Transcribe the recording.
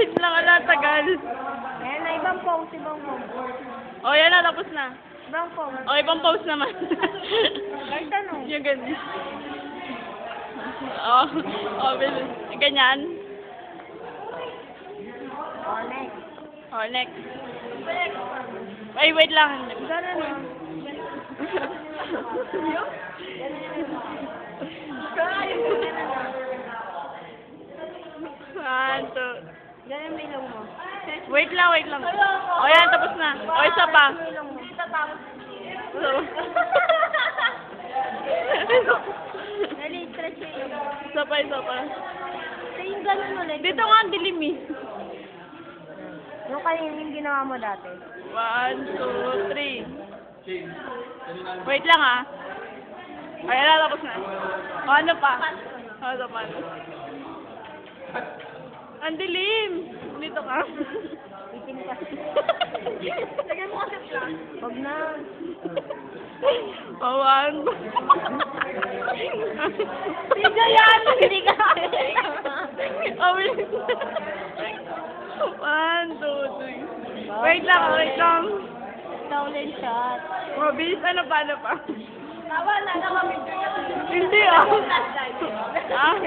Wait lang, ala, tagal. Ayan na, ibang pose, ibang pose. O, yan na, tapos na. Ibang pose. O, ibang pose naman. Ay, tanong. Yung ganyan. Bilis. Ganyan. Oh, next. O, next. Ay, wait lang. Gano'n na. One, two. Gano'n may ilong mo. Wait lang, wait lang. O, yan, tapos na. O, isa pa. Ilong mo. Dali, stretch yung ilong mo. Isa pa, isa pa. So, yung gano'n ulit. Dito nga ang dilim eh. Yung kanina yung ginawa mo dati. 1, 2, 3. Wait lang ah. Ayan na, tapos na. O, ano pa? O, ano pa? Ang dilim! Dito ka. Itim ka. Lagyan mo kasi flash. Huwag na. Pawan. Video yan! Hindi ka. Oh, wait. 1, 2, 3. Wait lang, wait lang. Stolen shot. Mabilis, ano pa, ano pa? Tawa na, nakapicture yan. Hindi ah. Ah?